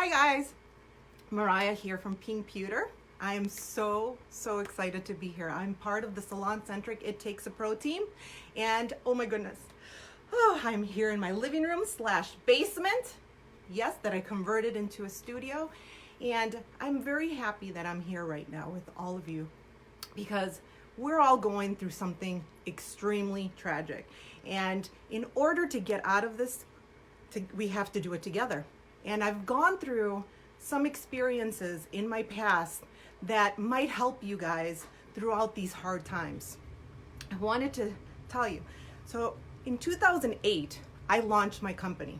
Hi guys, Mireya here from Pewter. I am so excited to be here. I'm part of the Salon Centric It Takes a Pro team, and oh my goodness, I'm here in my living room / basement. Yes, that I converted into a studio, and I'm very happy that I'm here right now with all of you because we're all going through something extremely tragic, and in order to get out of this, we have to do it together. And I've gone through some experiences in my past that might help you guys throughout these hard times. I wanted to tell you. So in 2008, I launched my company.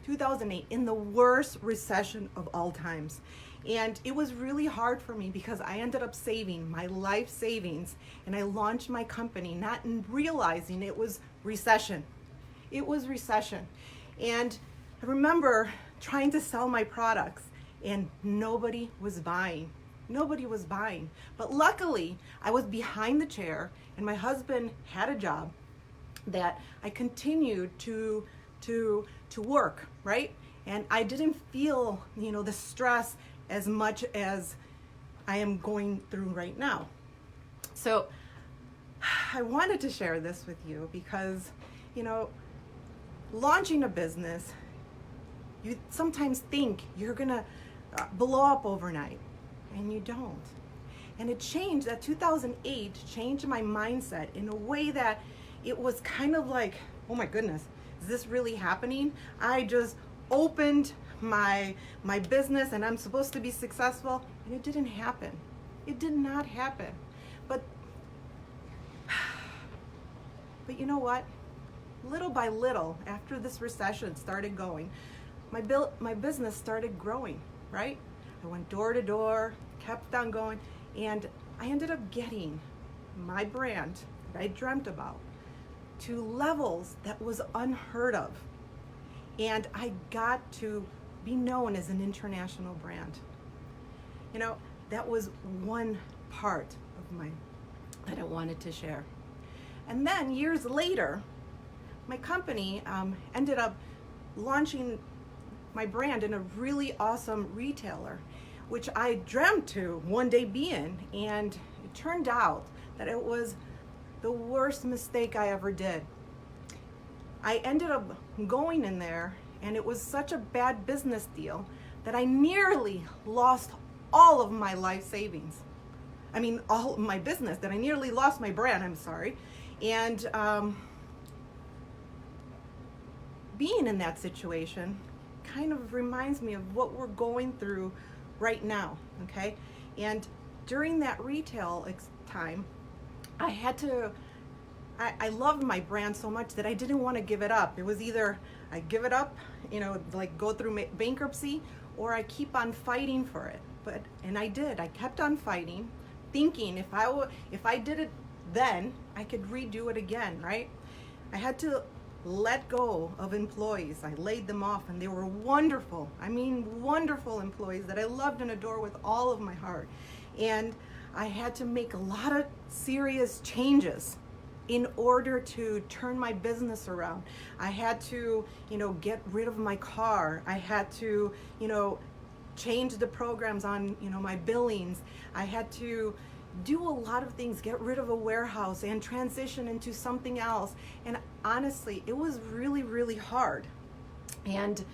2008, in the worst recession of all times. And it was really hard for me because I ended up saving my life savings, and I launched my company not realizing it was recession. It was recession. And I remember trying to sell my products and nobody was buying. Nobody was buying. But luckily, I was behind the chair and my husband had a job that I continued to work, right? And I didn't feel, the stress as much as I am going through right now. So I wanted to share this with you because, launching a business, you sometimes think you're gonna blow up overnight, and you don't. And it changed, that 2008 changed my mindset in a way that it was kind of like, oh my goodness, is this really happening? I just opened my business and I'm supposed to be successful, and it didn't happen. It did not happen. But you know what? Little by little, after this recession started going, my business started growing, right? I went door to door, kept on going, and I ended up getting my brand that I dreamt about to levels that was unheard of. And I got to be known as an international brand. That was one part of that I wanted to share. And then years later, my company ended up launching my brand in a really awesome retailer, which I dreamt to one day be in, and it turned out that it was the worst mistake I ever did. I ended up going in there, and it was such a bad business deal that I nearly lost all of my life savings. I mean, all of my business, that I nearly lost my brand, I'm sorry. And being in that situation kind of reminds me of what we're going through right now, okay? And during that retail time, I loved my brand so much that I didn't want to give it up. It was either I give it up, like go through bankruptcy, or I keep on fighting for it. And I did. I kept on fighting, thinking if I did it then, I could redo it again, right? I had to let go of employees. I laid them off, and they were wonderful. I mean, wonderful employees that I loved and adored with all of my heart. And I had to make a lot of serious changes in order to turn my business around. I had to, get rid of my car. I had to, change the programs on, my billings. I had to do a lot of things, get rid of a warehouse and transition into something else. And honestly, it was really, really hard. And,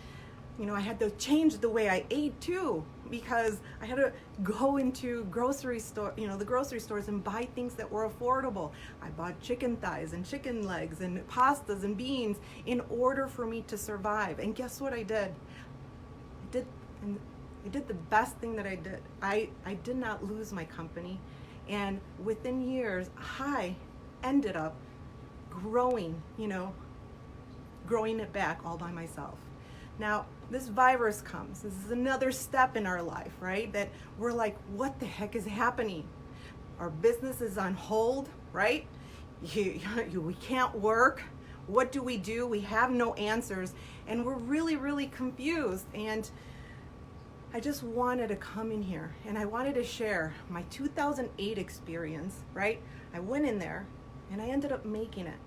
I had to change the way I ate too, because I had to go into the grocery stores and buy things that were affordable. I bought chicken thighs and chicken legs and pastas and beans in order for me to survive. And guess what I did? I did the best thing that I did. I did not lose my company. And within years, I ended up growing it back all by myself. Now, this virus comes. This is another step in our life, right? That we're like, what the heck is happening? Our business is on hold, right? We can't work. What do? We have no answers. And we're really, really confused. And I just wanted to come in here and I wanted to share my 2008 experience, right? I went in there and I ended up making it,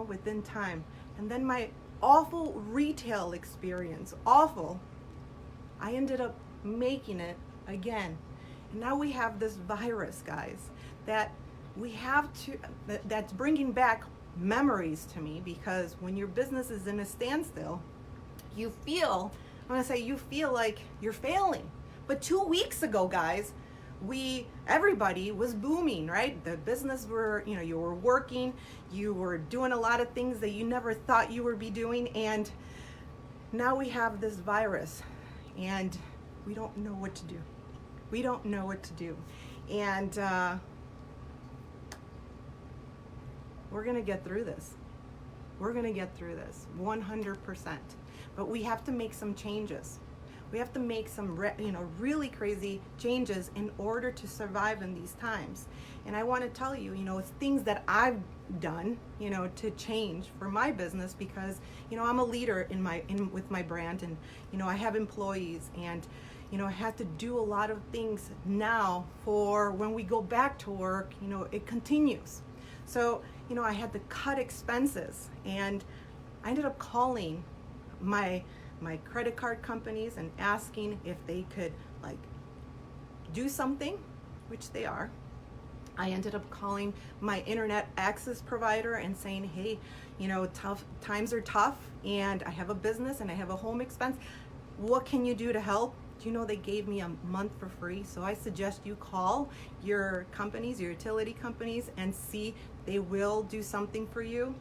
within time. And then my awful retail experience, awful, I ended up making it again. And now we have this virus, guys, that we have to, that's bringing back memories to me, because when your business is in a standstill, you feel, I'm gonna say, you feel like you're failing. But 2 weeks ago, guys, everybody was booming, right? The business were, you were working, you were doing a lot of things that you never thought you would be doing, and now we have this virus, and we don't know what to do. We don't know what to do. And we're gonna get through this. We're gonna get through this 100%. But we have to make some changes. We have to make some really crazy changes in order to survive in these times. And I want to tell you, it's things that I've done, to change for my business, because, I'm a leader with my brand, and, I have employees, and, I have to do a lot of things now for when we go back to work, it continues. So, I had to cut expenses, and I ended up calling my credit card companies and asking if they could do something, which they are. I ended up calling my internet access provider and saying, hey, tough times are tough, and I have a business and I have a home expense. What can you do to help? Do you know they gave me a month for free? So I suggest you call your companies, your utility companies, and see they will do something for you.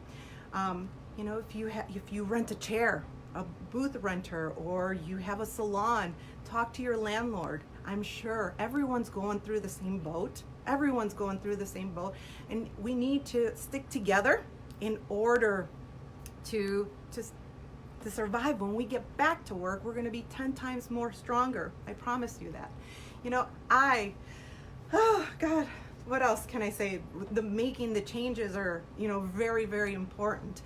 If you rent a chair, a booth renter, or you have a salon, talk to your landlord. I'm sure everyone's going through the same boat. Everyone's going through the same boat, and we need to stick together in order to survive. When we get back to work, we're going to be 10 times more stronger. I promise you that. Oh God, what else can I say? Making the changes are, very, very important.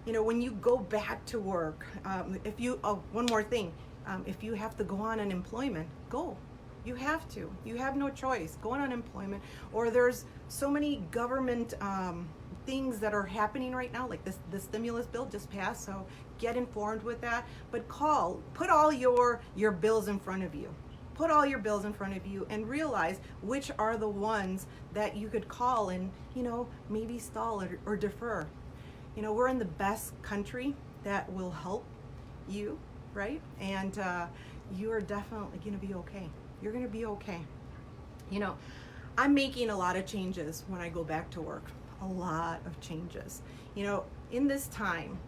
When you go back to work, one more thing, if you have to go on unemployment, go. You have to. You have no choice. Go on unemployment. Or there's so many government things that are happening right now, like the stimulus bill just passed, so get informed with that. But put all your bills in front of you. Put all your bills in front of you and realize which are the ones that you could call and, maybe stall or defer. We're in the best country that will help you, right? And you are definitely going to be okay. You're going to be okay. I'm making a lot of changes when I go back to work. A lot of changes. In this time,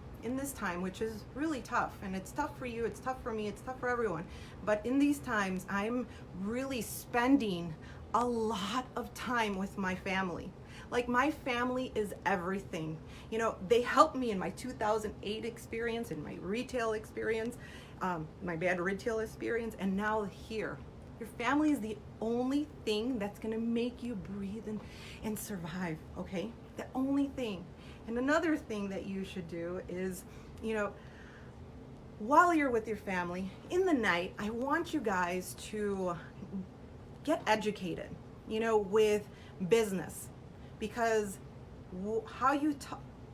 which is really tough, and it's tough for you, it's tough for me, it's tough for everyone. But in these times, I'm really spending a lot of time with my family. My family is everything. They helped me in my 2008 experience, in my retail experience, my bad retail experience, and now here. Your family is the only thing that's going to make you breathe and survive, okay? The only thing. And another thing that you should do is, while you're with your family, in the night, I want you guys to get educated, with business. Because how you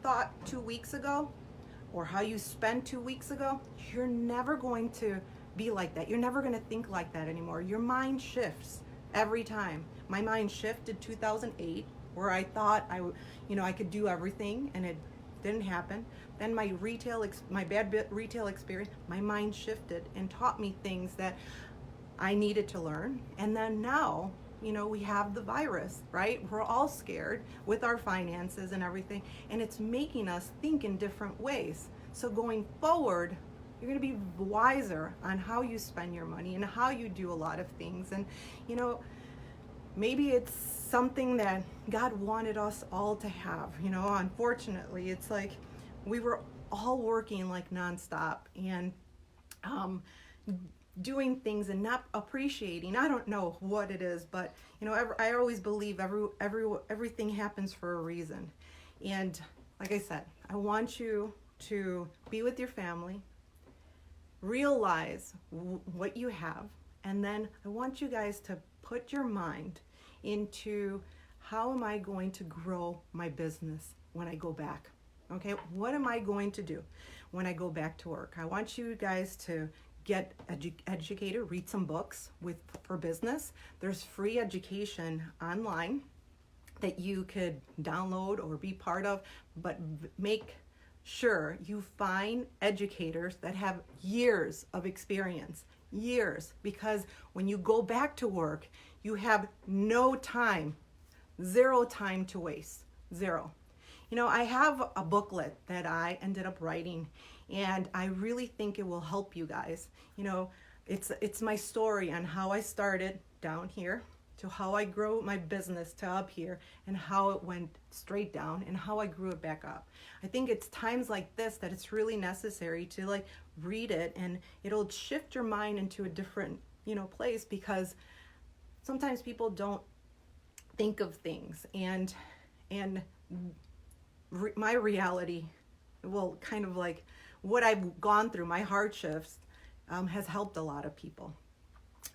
thought 2 weeks ago, or how you spent 2 weeks ago, you're never going to be like that. You're never going to think like that anymore. Your mind shifts every time. My mind shifted 2008, where I thought I could do everything, and it didn't happen. Then my bad retail experience, my mind shifted and taught me things that I needed to learn. And then now, we have the virus, right? We're all scared with our finances and everything, and it's making us think in different ways. So going forward, you're going to be wiser on how you spend your money and how you do a lot of things. And, maybe it's something that God wanted us all to have. Unfortunately, it's like we were all working nonstop and doing things and not appreciating. I don't know what it is, but I always believe everything happens for a reason. And like I said, I want you to be with your family, realize what you have, and then I want you guys to put your mind into, how am I going to grow my business when I go back? Okay, what am I going to do when I go back to work? I want you guys to get educated, read some books for business. There's free education online that you could download or be part of, but make sure you find educators that have years of experience, years, because when you go back to work, you have no time, zero time to waste, zero. You know, I have a booklet that I ended up writing, and I really think it will help you guys. You know, it's my story on how I started down here to how I grew my business to up here, and how it went straight down and how I grew it back up. I think it's times like this that it's really necessary to like read it, and it'll shift your mind into a different, you know, place, because sometimes people don't think of things, and my reality, well, kind of like what I've gone through, my hardships, has helped a lot of people.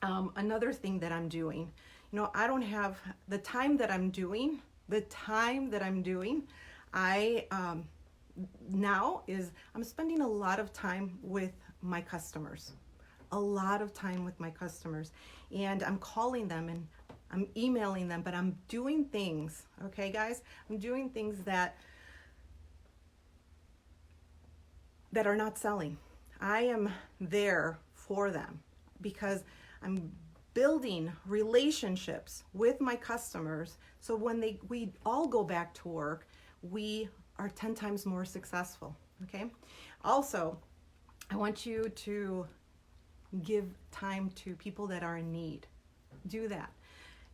Another thing that I'm doing, you know, I don't have the time that I'm doing, I now is I'm spending a lot of time with my customers, and I'm calling them and I'm emailing them, but I'm doing things, okay guys, I'm doing things that are not selling. I am there for them because I'm building relationships with my customers, so when we all go back to work, we are 10 times more successful, okay? Also, I want you to give time to people that are in need. Do that.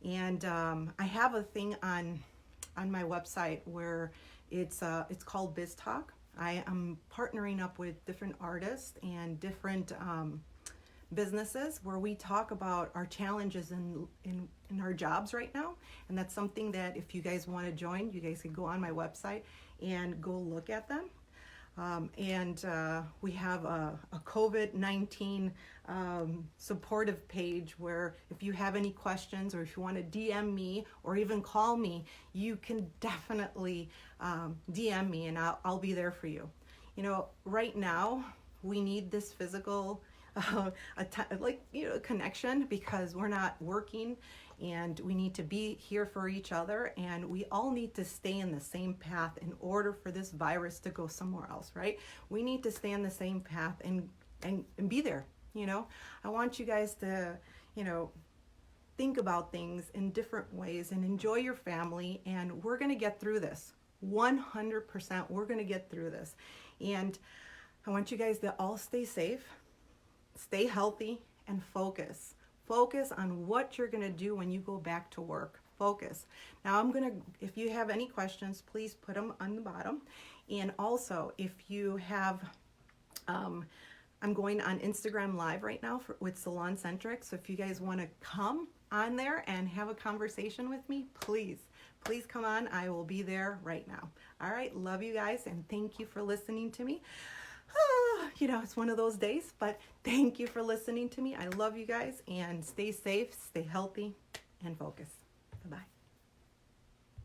And I have a thing on my website where it's called Biz Talk. I am partnering up with different artists and different businesses where we talk about our challenges in our jobs right now. And that's something that if you guys want to join, you guys can go on my website and go look at them. We have a COVID-19 supportive page where if you have any questions, or if you want to DM me or even call me, you can definitely DM me, and I'll be there for you. You know, right now we need this physical connection, because we're not working, and we need to be here for each other, and we all need to stay in the same path in order for this virus to go somewhere else, right? We need to stay on the same path and be there, you know? I want you guys to, you know, think about things in different ways and enjoy your family, and we're going to get through this. 100%, we're going to get through this. And I want you guys to all stay safe, stay healthy, and focus. Focus on what you're going to do when you go back to work. Focus. Now if you have any questions, please put them on the bottom. And also, if you have, I'm going on Instagram Live right now with Salon Centric. So if you guys want to come on there and have a conversation with me, please come on. I will be there right now. All right. Love you guys, and thank you for listening to me. You know, it's one of those days, but thank you for listening to me. I love you guys, and stay safe, stay healthy, and focus. Bye-bye.